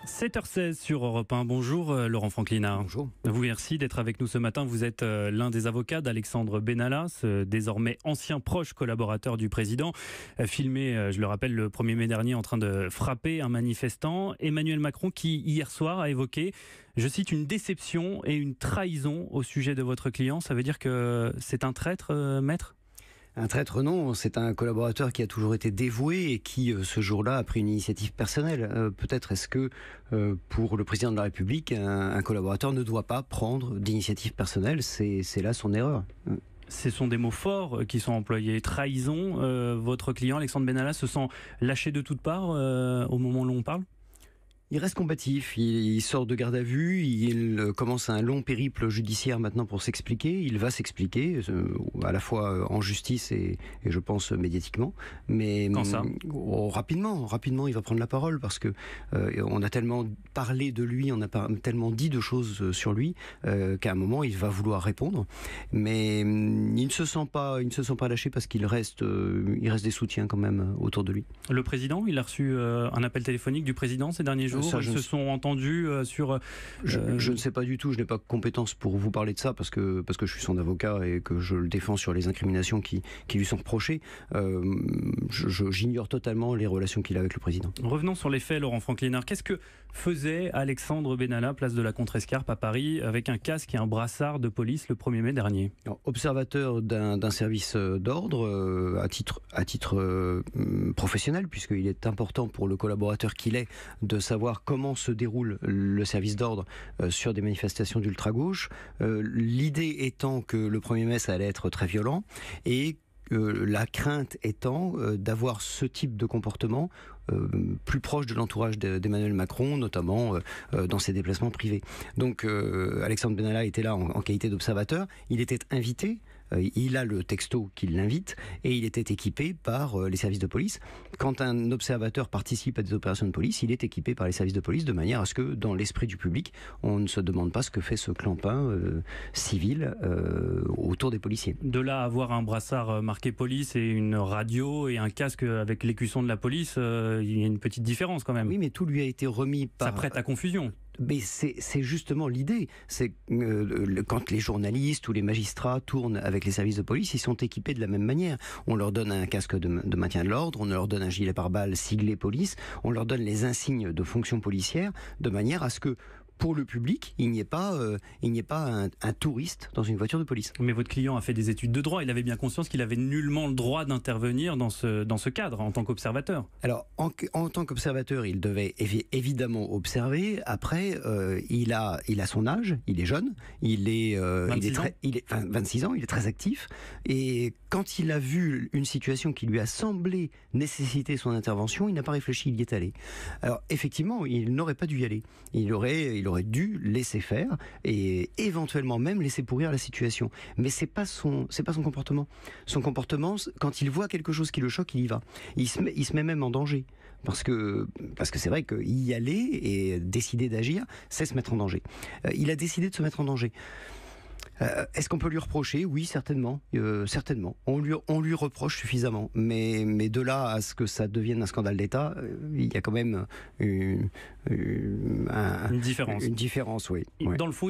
7h16 sur Europe 1. Bonjour Laurent Franklinard. Bonjour. Vous, merci d'être avec nous ce matin. Vous êtes l'un des avocats d'Alexandre Benalla, désormais ancien proche collaborateur du président, filmé, je le rappelle, le 1er mai dernier en train de frapper un manifestant. Emmanuel Macron qui, hier soir, a évoqué, je cite, une déception et une trahison au sujet de votre client. Ça veut dire que c'est un traître, maître ? Un traître, non, c'est un collaborateur qui a toujours été dévoué et qui, ce jour-là, a pris une initiative personnelle. Peut-être est-ce que, pour le président de la République, un collaborateur ne doit pas prendre d'initiative personnelle. C'est là son erreur. Ce sont des mots forts qui sont employés. Trahison, votre client, Alexandre Benalla, se sent lâché de toutes parts au moment où l'on parle ? Il reste combatif, il sort de garde à vue, il commence un long périple judiciaire maintenant pour s'expliquer. Il va s'expliquer, à la fois en justice et je pense médiatiquement. Mais quand ça ? Rapidement, il va prendre la parole parce que on a tellement parlé de lui, on a tellement dit de choses sur lui qu'à un moment il va vouloir répondre. Mais il ne se sent pas lâché parce qu'il reste des soutiens quand même autour de lui. Le président, il a reçu un appel téléphonique du président ces derniers jours. Ils se sont entendus sur... Je ne sais pas du tout, je n'ai pas compétence pour vous parler de ça parce que je suis son avocat et que je le défends sur les incriminations qui lui sont reprochées. J'ignore totalement les relations qu'il a avec le président. Revenons sur les faits, Laurent Franklinard. Qu'est-ce que faisait Alexandre Benalla, place de la Contrescarpe à Paris, avec un casque et un brassard de police le 1er mai dernier ? Alors, observateur d'un service d'ordre à titre professionnel, puisqu'il est important pour le collaborateur qu'il est de savoir comment se déroule le service d'ordre sur des manifestations d'ultra-gauche. L'idée étant que le 1er mai, ça allait être très violent et la crainte étant d'avoir ce type de comportement plus proche de l'entourage d'Emmanuel Macron, notamment dans ses déplacements privés. Donc Alexandre Benalla était là en qualité d'observateur. Il était invité. Il a le texto qui l'invite et il était équipé par les services de police. Quand un observateur participe à des opérations de police, il est équipé par les services de police de manière à ce que, dans l'esprit du public, on ne se demande pas ce que fait ce clampin civil autour des policiers. De là à avoir un brassard marqué police et une radio et un casque avec l'écusson de la police, il y a une petite différence quand même. Oui, mais tout lui a été remis par... Ça prête à confusion. Mais c'est justement l'idée. C'est quand les journalistes ou les magistrats tournent avec les services de police, ils sont équipés de la même manière. On leur donne un casque de maintien de l'ordre, on leur donne un gilet pare-balles siglé police, on leur donne les insignes de fonction policière, de manière à ce que, pour le public, il n'y ait pas un touriste dans une voiture de police. Mais votre client a fait des études de droit. Il avait bien conscience qu'il avait nullement le droit d'intervenir dans ce cadre en tant qu'observateur. Alors, en tant qu'observateur, il devait évidemment observer. Après, il a son âge, il est jeune, il est 26 ans, il est très actif. Et quand il a vu une situation qui lui a semblé nécessiter son intervention, il n'a pas réfléchi, il y est allé. Alors, effectivement, il n'aurait pas dû y aller. Il aurait dû laisser faire et éventuellement même laisser pourrir la situation. Mais c'est pas son comportement. Son comportement, quand il voit quelque chose qui le choque, il y va. Il se met même en danger. Parce que c'est vrai qu'y aller et décider d'agir, c'est se mettre en danger. Il a décidé de se mettre en danger. Est-ce qu'on peut lui reprocher ? Oui, certainement. Certainement. On lui reproche suffisamment. Mais de là à ce que ça devienne un scandale d'État, il y a quand même une différence. Une différence, oui. Dans le fond,